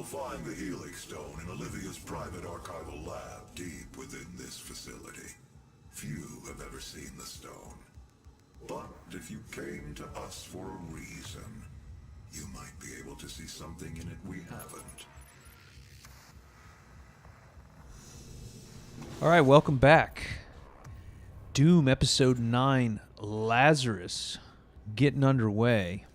find the Helix Stone in Olivia's private archival lab deep within this facility. Few have ever seen the stone. But if you came to us for a reason, you might be able to see something in it we haven't. Alright, welcome back. Doom Episode 9, Lazarus, getting underway.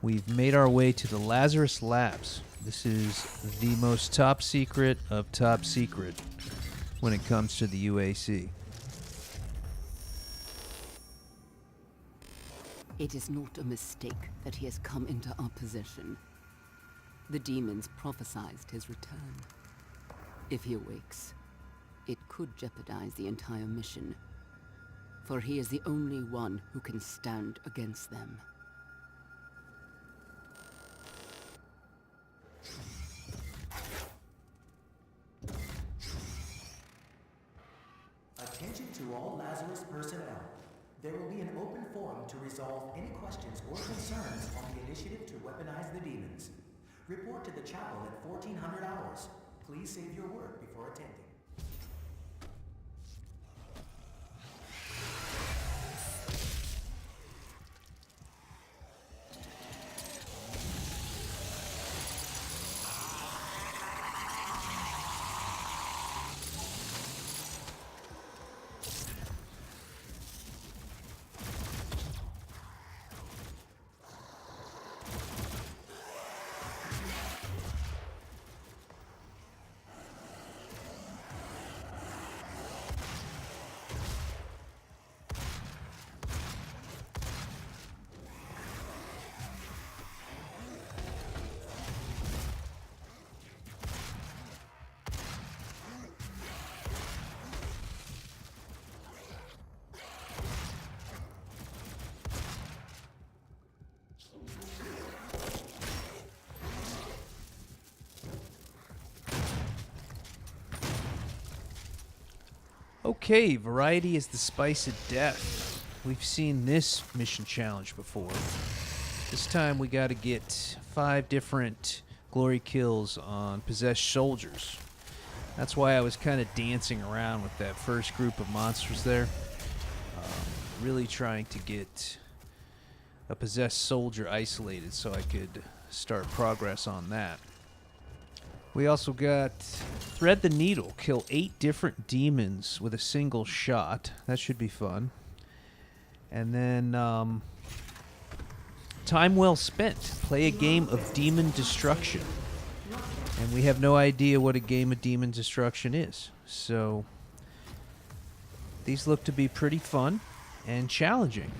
We've made our way to the Lazarus Labs. This is the most top secret of top secret when it comes to the UAC. It is not a mistake that he has come into our possession. The demons prophesied his return. If he awakes, it could jeopardize the entire mission, for he is the only one who can stand against them. Attention to all Lazarus personnel. There will be an open forum to resolve any questions or concerns on the initiative to weaponize the demons. Report to the chapel at 1400 hours. Please save your word before attending. Okay, variety is the spice of death. We've seen this mission challenge before. This time we got to get 5 different glory kills on possessed soldiers. That's why I was kind of dancing around with that first group of monsters there. Really trying to get a possessed soldier isolated so I could start progress on that. We also got Thread the Needle, kill 8 different demons with a single shot. That should be fun. And then Time Well Spent, play a game of demon destruction. And we have no idea what a game of demon destruction is. So these look to be pretty fun and challenging.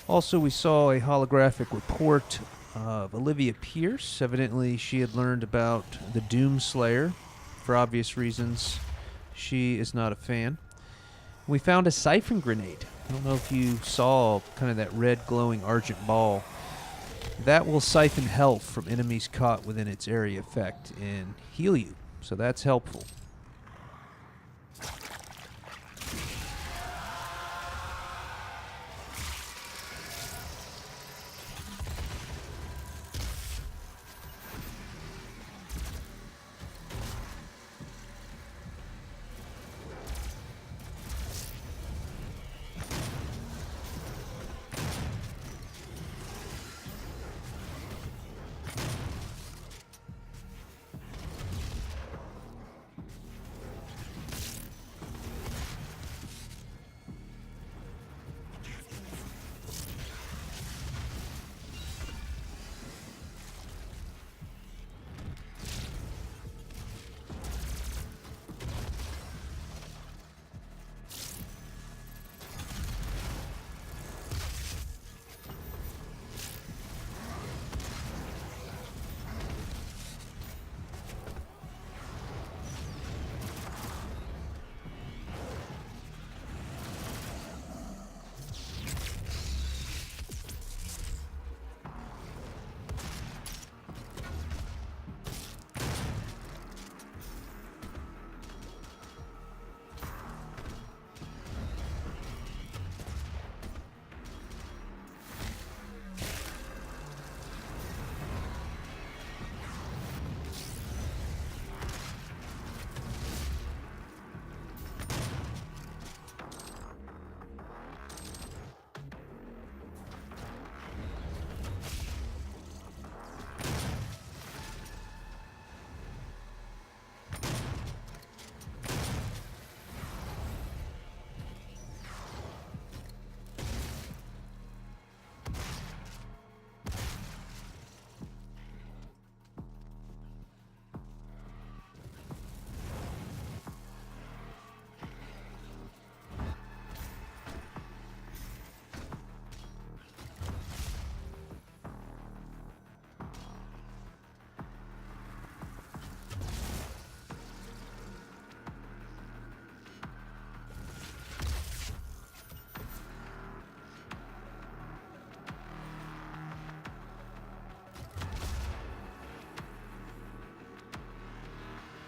Also, we saw a holographic report of Olivia Pierce. Evidently, she had learned about the Doom Slayer. For obvious reasons, she is not a fan. We found a siphon grenade. I don't know if you saw kind of that red glowing argent ball. That will siphon health from enemies caught within its area effect and heal you. So that's helpful.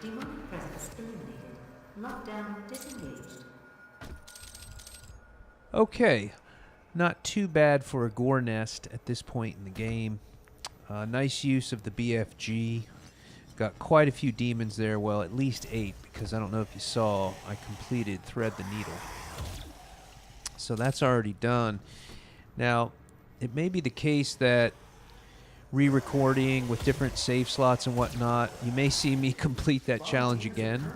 Demonic presence eliminated. Lockdown disengaged. Okay, not too bad for a gore nest at this point in the game. Nice use of the BFG. Got quite a few demons there, well, at least 8, because I don't know if you saw, I completed Thread the Needle. So that's already done. Now, it may be the case that re-recording with different save slots and whatnot, you may see me complete that challenge again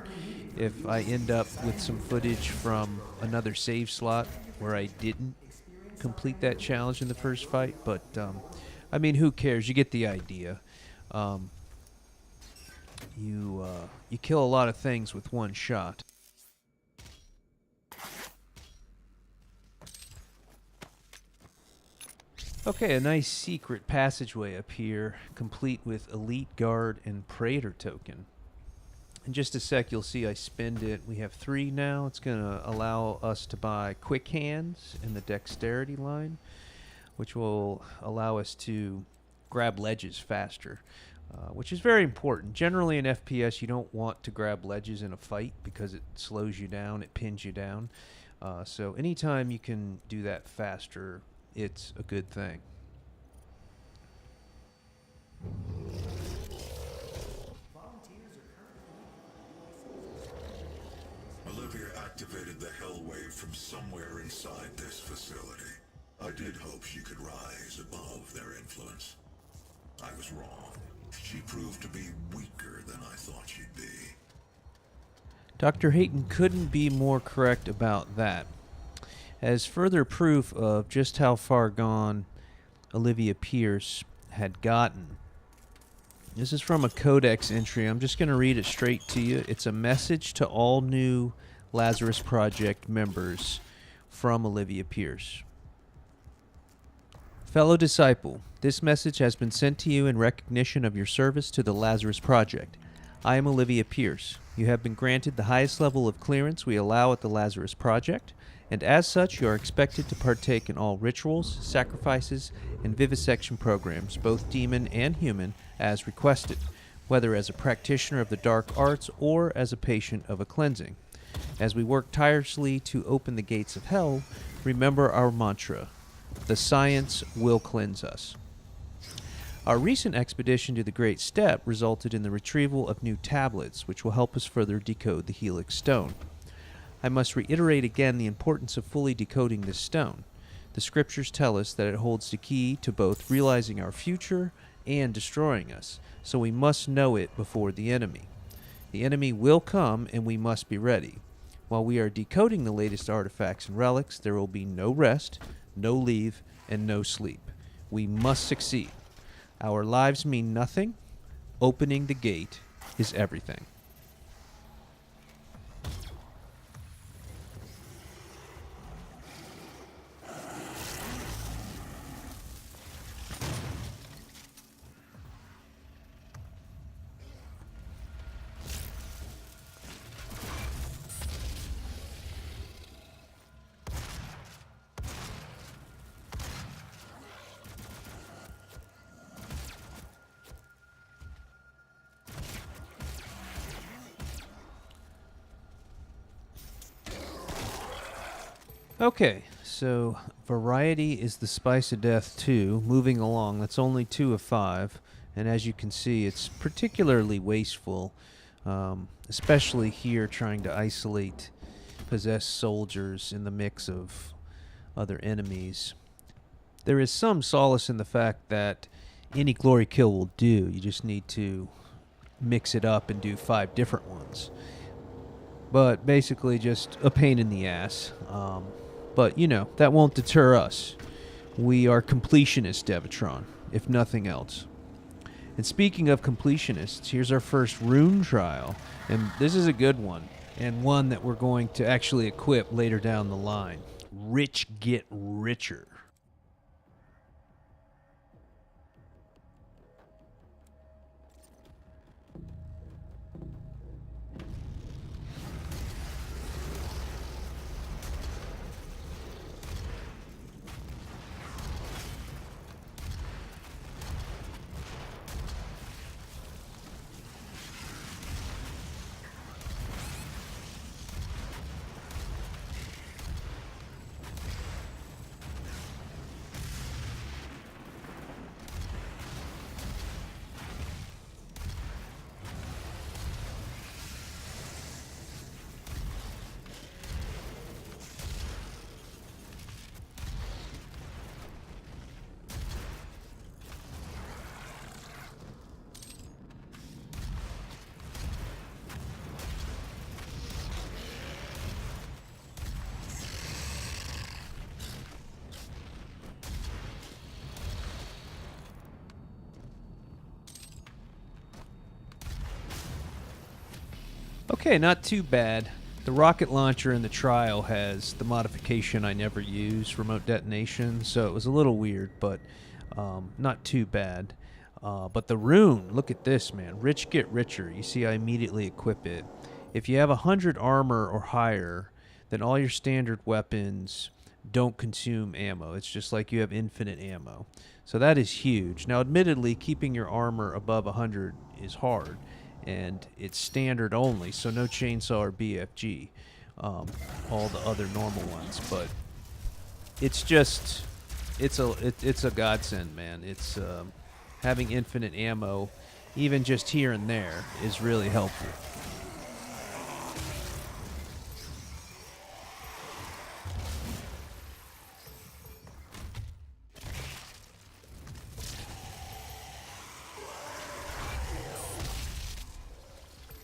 if I end up with some footage from another save slot where I didn't complete that challenge in the first fight. But, I mean, who cares? You get the idea. You kill a lot of things with one shot. Okay, a nice secret passageway up here, complete with Elite Guard and Praetor token. In just a sec, you'll see I spend it. We have 3 now. It's going to allow us to buy Quick Hands in the Dexterity line, which will allow us to grab ledges faster. Which is very important. Generally in FPS, you don't want to grab ledges in a fight because it slows you down, it pins you down. So anytime you can do that faster, it's a good thing. Olivia activated the Hell Wave from somewhere inside this facility. I did hope she could rise above their influence. I was wrong. She proved to be weaker than I thought she'd be. Dr. Hayton couldn't be more correct about that. As further proof of just how far gone Olivia Pierce had gotten, this is from a Codex entry. I'm just going to read it straight to you. It's a message to all new Lazarus Project members from Olivia Pierce. Fellow disciple, this message has been sent to you in recognition of your service to the Lazarus Project. I am Olivia Pierce. You have been granted the highest level of clearance we allow at the Lazarus Project, and as such you are expected to partake in all rituals, sacrifices, and vivisection programs, both demon and human, as requested, whether as a practitioner of the dark arts or as a patient of a cleansing. As we work tirelessly to open the gates of hell, remember our mantra: the science will cleanse us. Our recent expedition to the Great Step resulted in the retrieval of new tablets, which will help us further decode the Helix Stone. I must reiterate again the importance of fully decoding this stone. The scriptures tell us that it holds the key to both realizing our future and destroying us, so we must know it before the enemy. The enemy will come, and we must be ready. While we are decoding the latest artifacts and relics, there will be no rest, no leave, and no sleep. We must succeed. Our lives mean nothing. Opening the gate is everything. Okay, so variety is the spice of death 2. Moving along, that's only 2 of 5. And as you can see, it's particularly wasteful, especially here trying to isolate possessed soldiers in the mix of other enemies. There is some solace in the fact that any glory kill will do. You just need to mix it up and do 5 different ones. But basically just a pain in the ass. But, you know, that won't deter us. We are completionists, Devatron, if nothing else. And speaking of completionists, here's our first rune trial. And this is a good one, and one that we're going to actually equip later down the line. Rich get richer. Okay, not too bad. The rocket launcher in the trial has the modification I never use, remote detonation, so it was a little weird, but not too bad. But the rune, look at this, man. Rich get richer. You see I immediately equip it. If you have 100 armor or higher, then all your standard weapons don't consume ammo. It's just like you have infinite ammo. So that is huge. Now, admittedly, keeping your armor above 100 is hard, and it's standard only, so no chainsaw or BFG, all the other normal ones. But it's just, it's a godsend, man. It's having infinite ammo, even just here and there, is really helpful.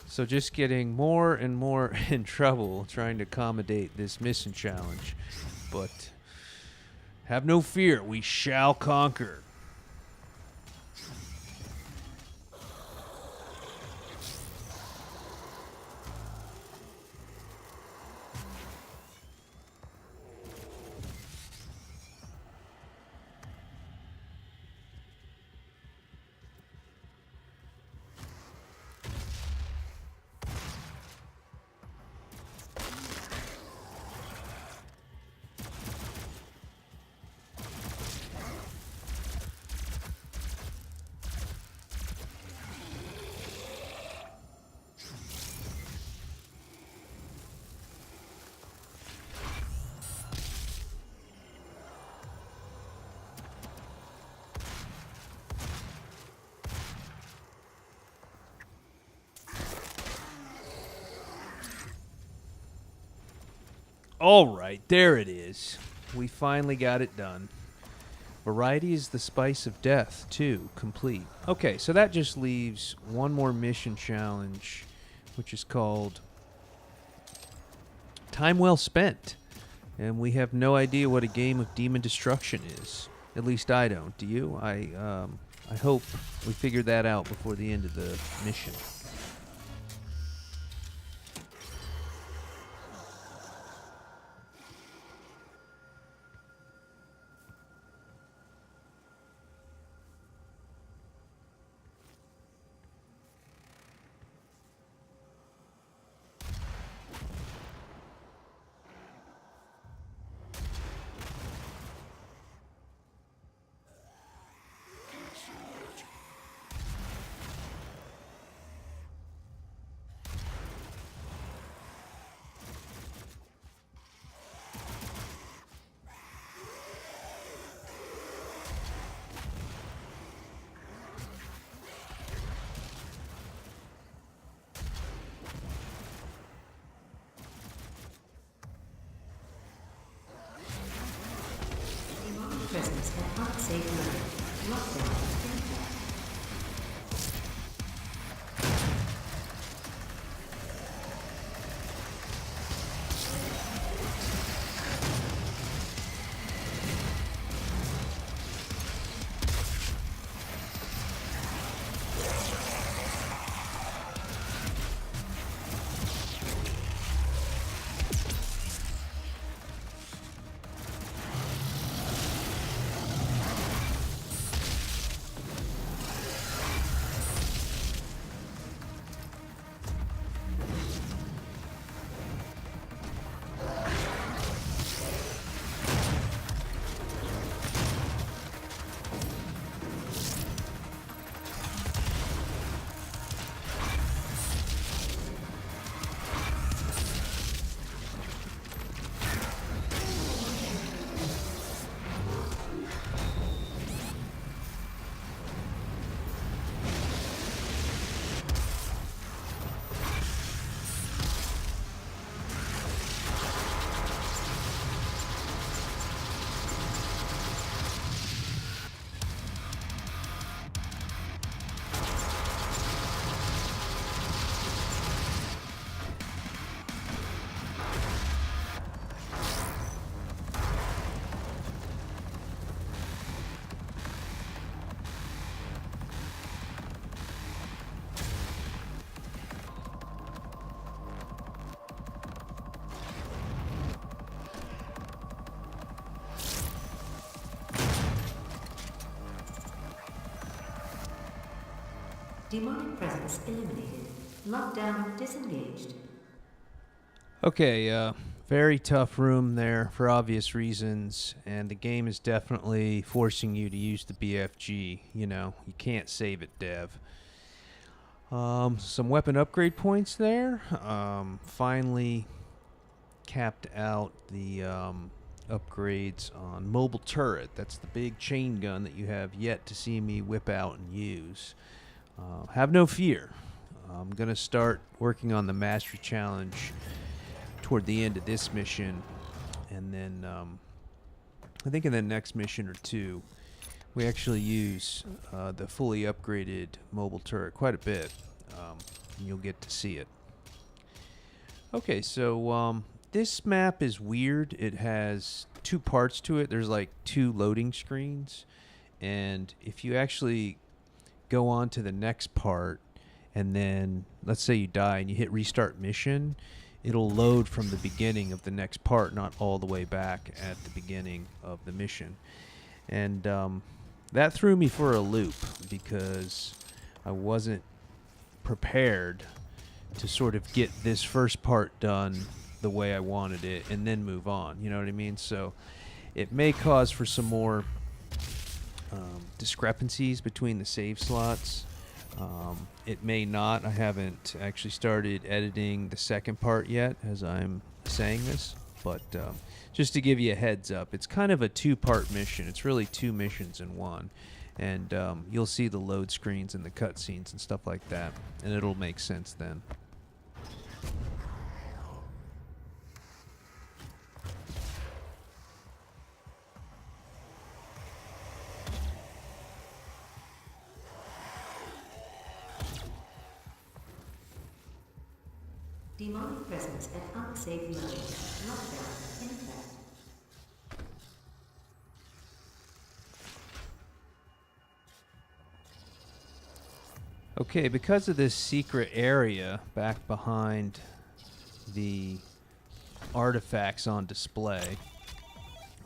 So just getting more and more in trouble trying to accommodate this mission challenge. But have no fear, we shall conquer. All right, there it is. We finally got it done. Variety is the spice of death, too. Complete. Okay, so that just leaves one more mission challenge, which is called Time Well Spent. And we have no idea what a game of demon destruction is. At least I don't. Do you? I hope we figured that out before the end of the mission. Presence at unsafe level. Lockdown. Demonic presence eliminated. Lockdown disengaged. Okay, very tough room there for obvious reasons, and the game is definitely forcing you to use the BFG. You know, you can't save it, Dev. Some weapon upgrade points there. Finally capped out the upgrades on mobile turret. That's the big chain gun that you have yet to see me whip out and use. Have no fear. I'm going to start working on the mastery challenge toward the end of this mission, and then I think in the next mission or two we actually use the fully upgraded mobile turret quite a bit, and you'll get to see it. Okay, so this map is weird. It has two parts to it. There's like two loading screens, and if you actually go on to the next part and then let's say you die and you hit restart mission, it'll load from the beginning of the next part, not all the way back at the beginning of the mission. And that threw me for a loop because I wasn't prepared to sort of get this first part done the way I wanted it and then move on. You know what I mean? So it may cause for some more discrepancies between the save slots. It may not. I haven't actually started editing the second part yet as I'm saying this, but just to give you a heads up, it's kind of a two-part mission. It's really two missions in one, and you'll see the load screens and the cutscenes and stuff like that, and it'll make sense then. Demonic presence at unsafe levels. Lockdown in effect. Okay, because of this secret area back behind the artifacts on display,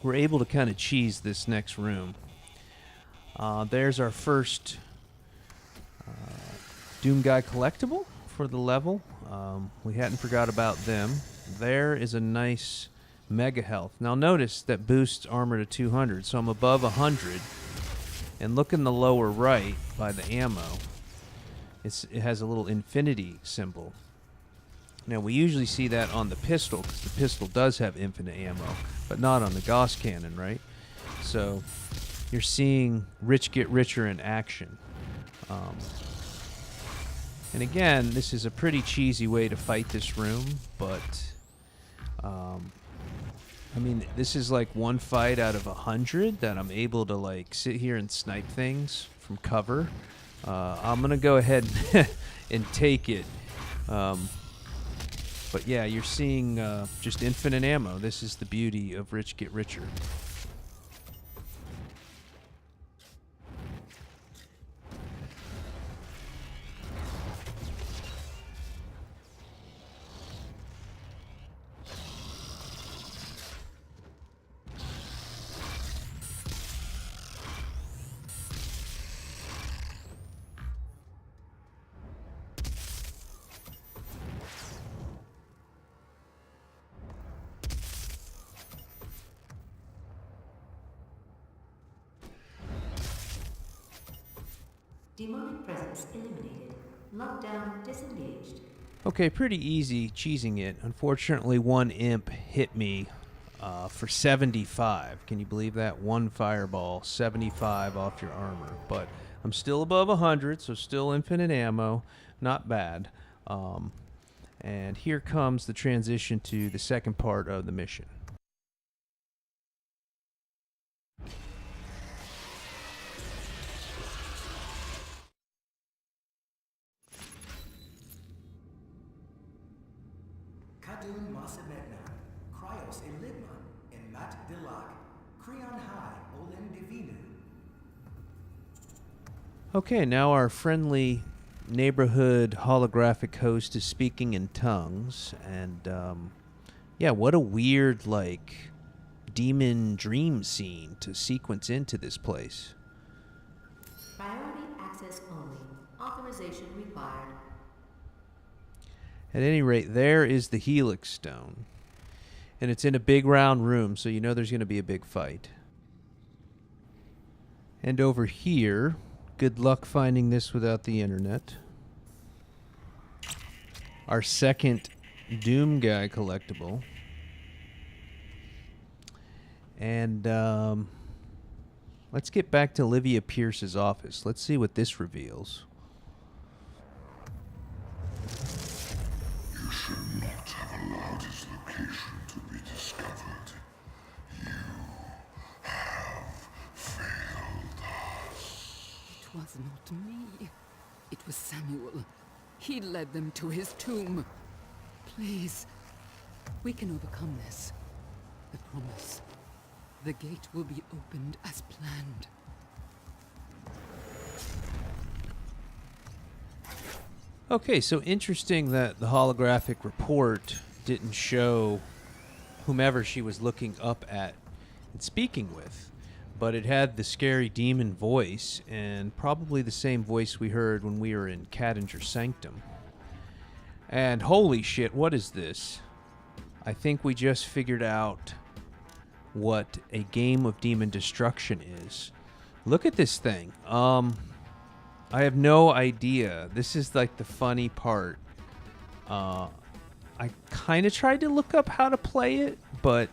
we're able to kind of cheese this next room. There's our first Doom Guy collectible for the level. We hadn't forgot about them. There is a nice mega health. Now notice that boosts armor to 200, so I'm above 100. And look in the lower right by the ammo. It has a little infinity symbol. Now we usually see that on the pistol, because the pistol does have infinite ammo, but not on the Gauss cannon, right? So you're seeing Rich get richer in action. And again, this is a pretty cheesy way to fight this room, but I mean, this is like one fight out of 100 that I'm able to like sit here and snipe things from cover. I'm gonna go ahead and take it. But yeah, you're seeing just infinite ammo. This is the beauty of Rich Get Richer. Demonic presence eliminated. Lockdown disengaged. Okay, pretty easy cheesing it. Unfortunately, one imp hit me for 75. Can you believe that? One fireball, 75 off your armor. But I'm still above 100, so still infinite ammo. Not bad. And here comes the transition to the second part of the mission. Kadun Masamednan, Cryos Eligman, and Mat Dilak, Creon High, Olen Divinu. Okay, now our friendly neighborhood holographic host is speaking in tongues, and yeah, what a weird like demon dream scene to sequence into this place. Priority access only. Authorization required. At any rate, there is the Helix Stone. And it's in a big round room, so you know there's going to be a big fight. And over here, good luck finding this without the internet. Our second Doom Guy collectible. And let's get back to Olivia Pierce's office. Let's see what this reveals. You should not have allowed his location to be discovered. You have failed us. It was not me. It was Samuel. He led them to his tomb. Please, we can overcome this. I promise. The gate will be opened as planned. Okay, so interesting that the holographic report didn't show whomever she was looking up at and speaking with, but it had the scary demon voice, and probably the same voice we heard when we were in Cadinger's Sanctum. And holy shit, what is this? I think we just figured out what a game of demon destruction is. Look at this thing. I have no idea. This is like the funny part. I kind of tried to look up how to play it, but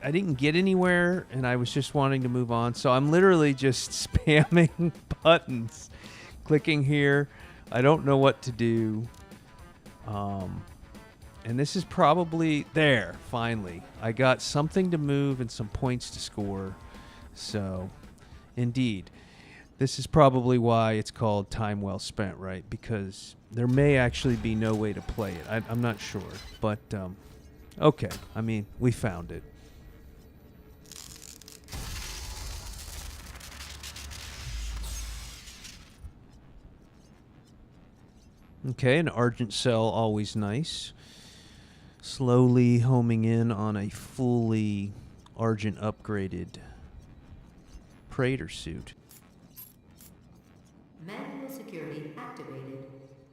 I didn't get anywhere, and I was just wanting to move on. So I'm literally just spamming buttons, clicking here. I don't know what to do. And this is probably there. Finally, I got something to move and some points to score. So, indeed. This is probably why it's called Time Well Spent, right? Because there may actually be no way to play it. I'm not sure. But, okay. I mean, we found it. Okay, an Argent Cell, always nice. Slowly homing in on a fully Argent upgraded Praetor suit. Manual security activated.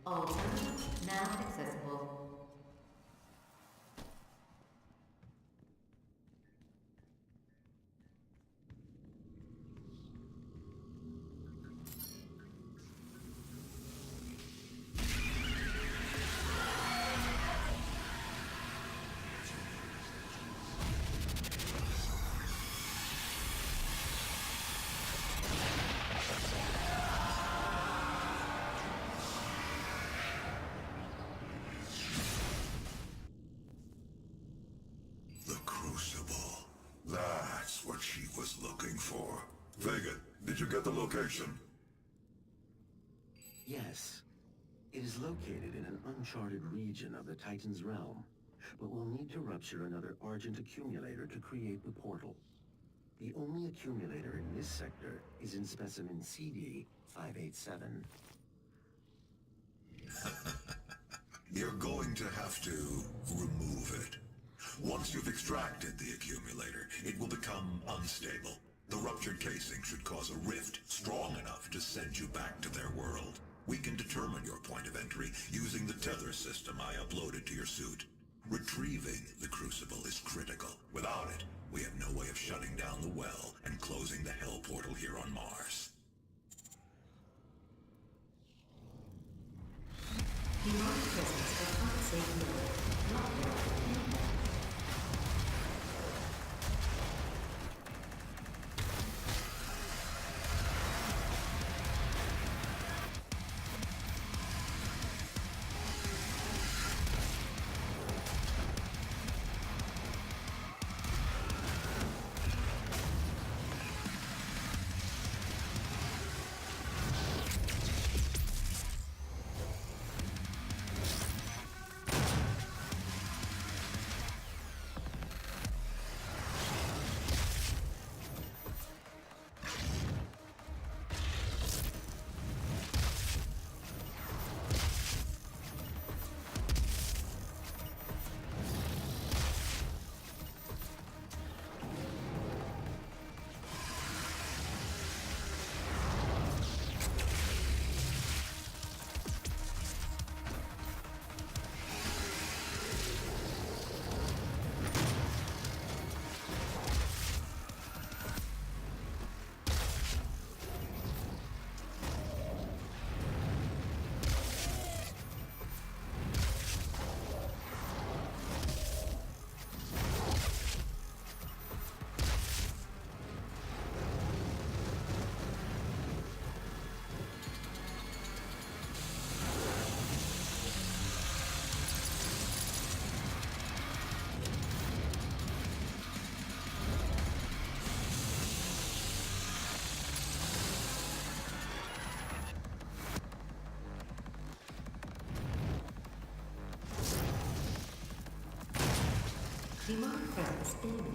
All terminals now accessible. The Crucible. That's what she was looking for. Vega, did you get the location? Yes. It is located in an uncharted region of the Titan's realm, but we'll need to rupture another Argent accumulator to create the portal. The only accumulator in this sector is in specimen CD-587. You're going to have to remove it. Once you've extracted the accumulator, it will become unstable. The ruptured casing should cause a rift strong enough to send you back to their world. We can determine your point of entry using the tether system I uploaded to your suit. Retrieving the Crucible is critical. Without it, we have no way of shutting down the well and closing the Hell Portal here on Mars. Demonic presence of unsafe mode. Not welcome. Demonic presence eliminated.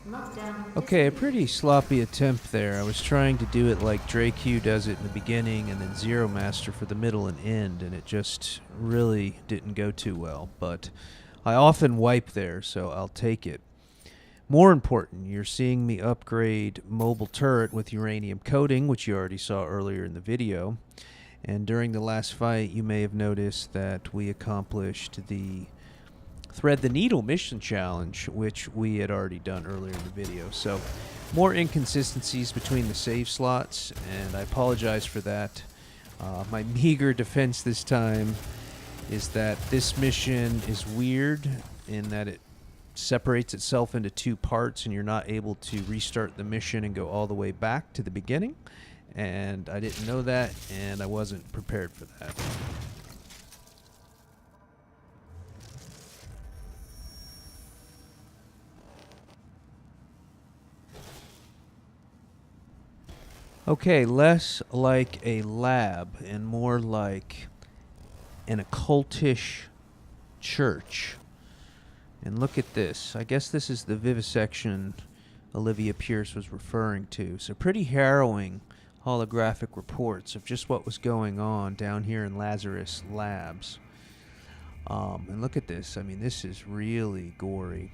Locked down. Okay, a pretty sloppy attempt there. I was trying to do it like Drake does it in the beginning and then Zero Master for the middle and end, and it just really didn't go too well. But I often wipe there, so I'll take it. More important, you're seeing me upgrade mobile turret with uranium coating, which you already saw earlier in the video. And during the last fight, you may have noticed that we accomplished the Thread the Needle mission challenge, which we had already done earlier in the video. So, more inconsistencies between the save slots, and I apologize for that. My meager defense this time is that this mission is weird in that it separates itself into two parts, and you're not able to restart the mission and go all the way back to the beginning. And I didn't know that, and I wasn't prepared for that. Okay, less like a lab and more like an occultish church. And look at this. I guess this is the vivisection Olivia Pierce was referring to. So pretty harrowing holographic reports of just what was going on down here in Lazarus Labs. And look at this. I mean, this is really gory.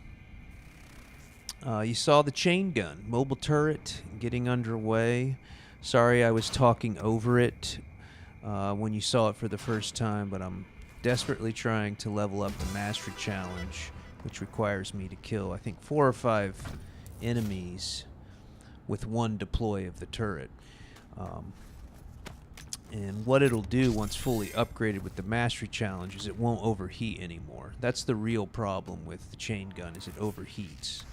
You saw the chain gun, mobile turret getting underway. Sorry I was talking over it when you saw it for the first time, but I'm desperately trying to level up the Mastery Challenge, which requires me to kill, I think, 4 or 5 enemies with one deploy of the turret. And what it'll do once fully upgraded with the Mastery Challenge is it won't overheat anymore. That's the real problem with the chain gun, is it overheats.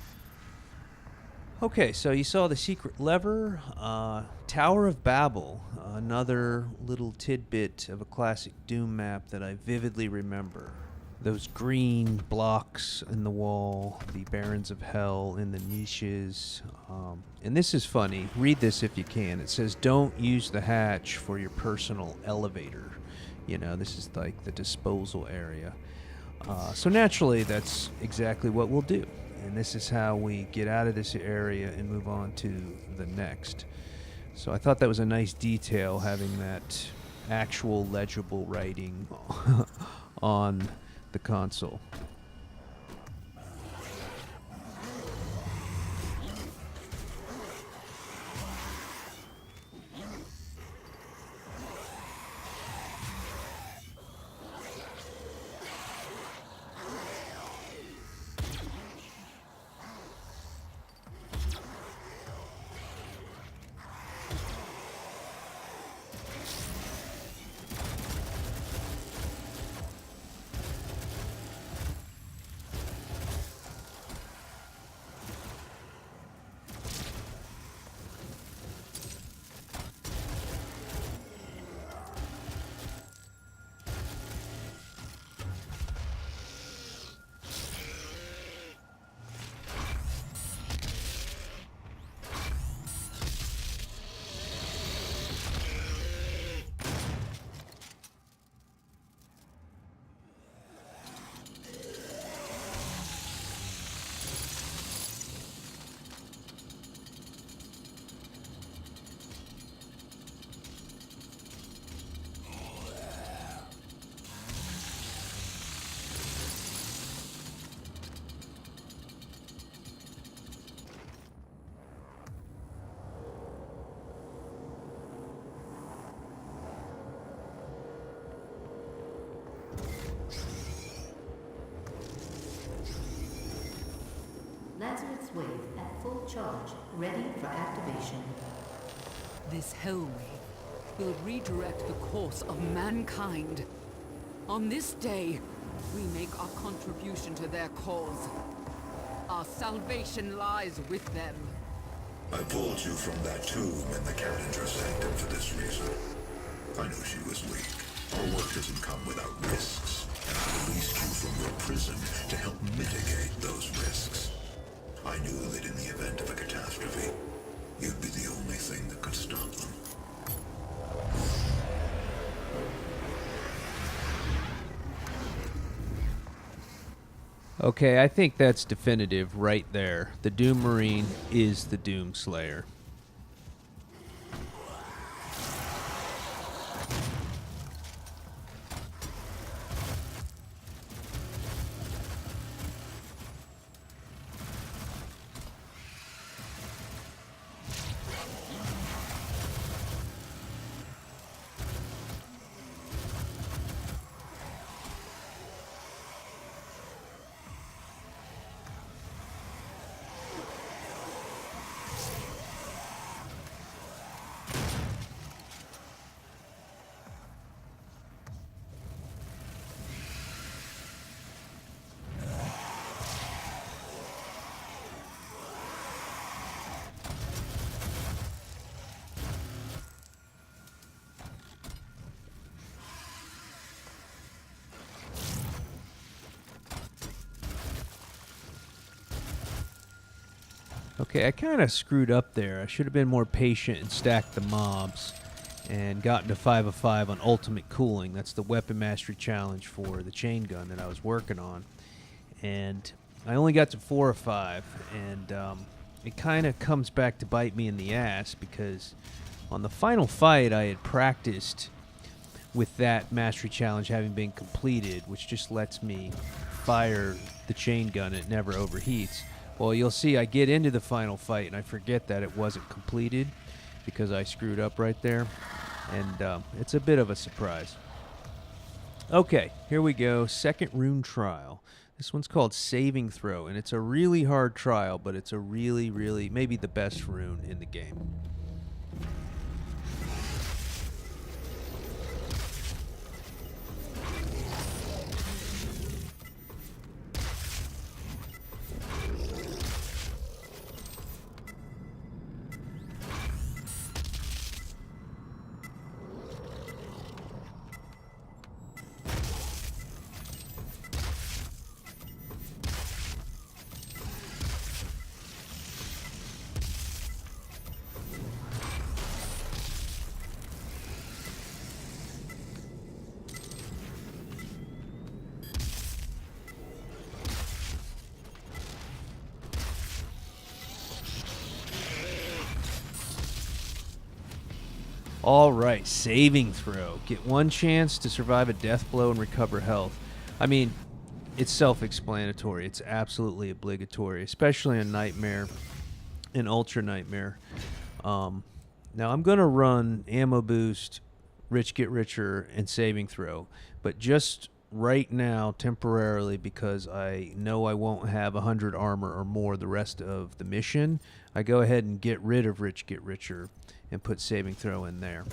Okay, so you saw the secret lever, Tower of Babel, another little tidbit of a classic Doom map that I vividly remember. Those green blocks in the wall, the Barons of Hell in the niches. And this is funny. Read this if you can. It says, don't use the hatch for your personal elevator. You know, this is like the disposal area. So naturally, that's exactly what we'll do. And this is how we get out of this area and move on to the next. So I thought that was a nice detail, having that actual legible writing on the console. Lazarus wave at full charge, ready for activation. This Hellway will redirect the course of mankind. On this day, we make our contribution to their cause. Our salvation lies with them. I pulled you from that tomb in the Calendar's sanctum for this reason. I knew she was weak. Her work doesn't come without risks, and I released you from your prison to help mitigate those risks. I knew that in the event of a catastrophe, you'd be the only thing that could stop them. Okay, I think that's definitive right there. The Doom Marine is the Doom Slayer. Okay, I kind of screwed up there. I should have been more patient and stacked the mobs and gotten to 5 of 5 on ultimate cooling. That's the weapon mastery challenge for the chain gun that I was working on. And I only got to 4 of 5, and it kind of comes back to bite me in the ass because on the final fight I had practiced with that mastery challenge having been completed, which just lets me fire the chain gun. It never overheats. Well, you'll see I get into the final fight and I forget that it wasn't completed because I screwed up right there. And it's a bit of a surprise. Okay, here we go. Second rune trial. This one's called Saving Throw, and it's a really hard trial, but it's a really, really, maybe the best rune in the game. All right, saving throw. Get one chance to survive a death blow and recover health. I mean, it's self-explanatory. It's absolutely obligatory, especially in Nightmare and Ultra Nightmare. Now, I'm going to run Ammo Boost, Rich Get Richer, and Saving Throw. But just right now, temporarily, because I know I won't have 100 armor or more the rest of the mission, I go ahead and get rid of Rich Get Richer and put Saving Throw in there.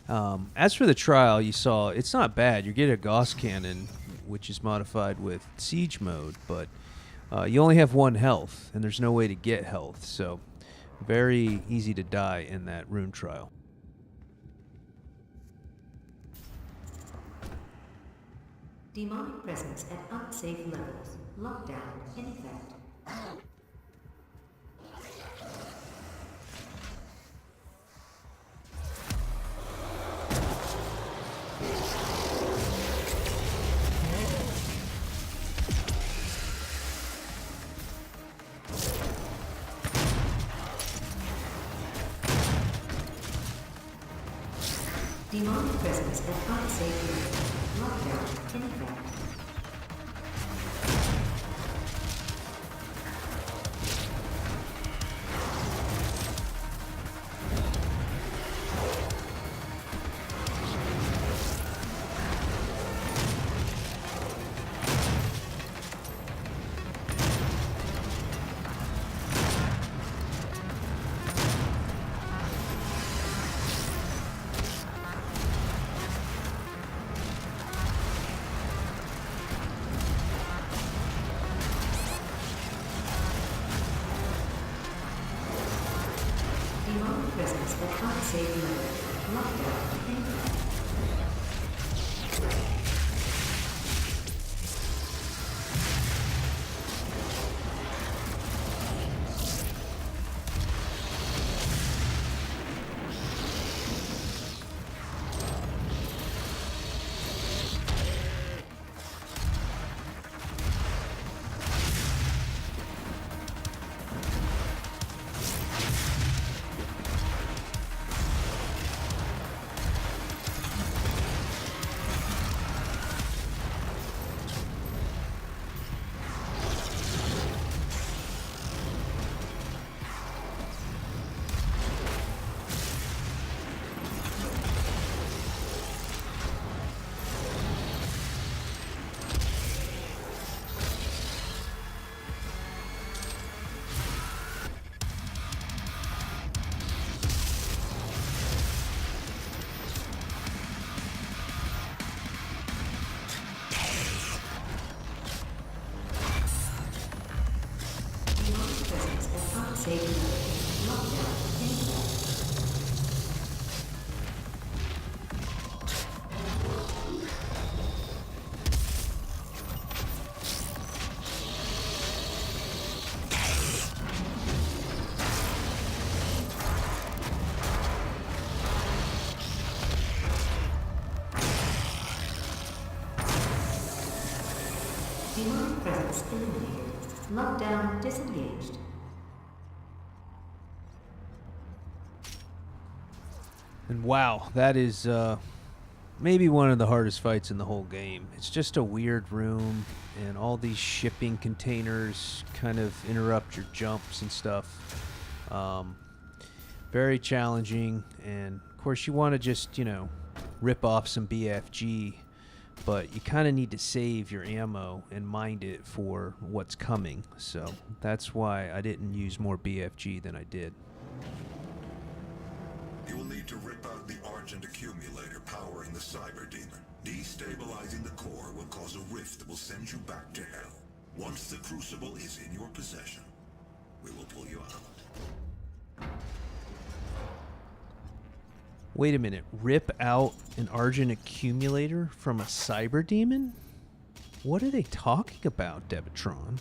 As for the trial, you saw it's not bad. You get a Gauss Cannon, which is modified with Siege mode, but you only have 1 health, and there's no way to get health, so very easy to die in that rune trial. Demonic presence at unsafe levels. Lockdown in effect. Demonic presence at unsafe levels. Lockdown in effect. Demonic presence at unsafe levels. Lockdown in effect. presence eliminated. Lockdown disengaged. And wow, that is maybe one of the hardest fights in the whole game. It's just a weird room, and all these shipping containers kind of interrupt your jumps and stuff. Very challenging, and of course you want to just, rip off some BFG, but you kind of need to save your ammo and mind it for what's coming. So that's why I didn't use more BFG than I did. You will need to rip out the Argent accumulator powering the Cyber Demon. Destabilizing the core will cause a rift that will send you back to hell. Once the Crucible is in your possession, we will pull you out. Wait a minute, rip out an Argent accumulator from a Cyber Demon? What are they talking about, Devatron?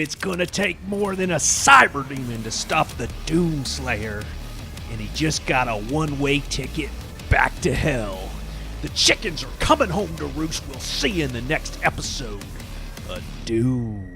it's gonna take more than a cyber demon to stop the Doomslayer. And he just got a one-way ticket back to hell. The chickens are coming home to roost. We'll see you in the next episode of Doom.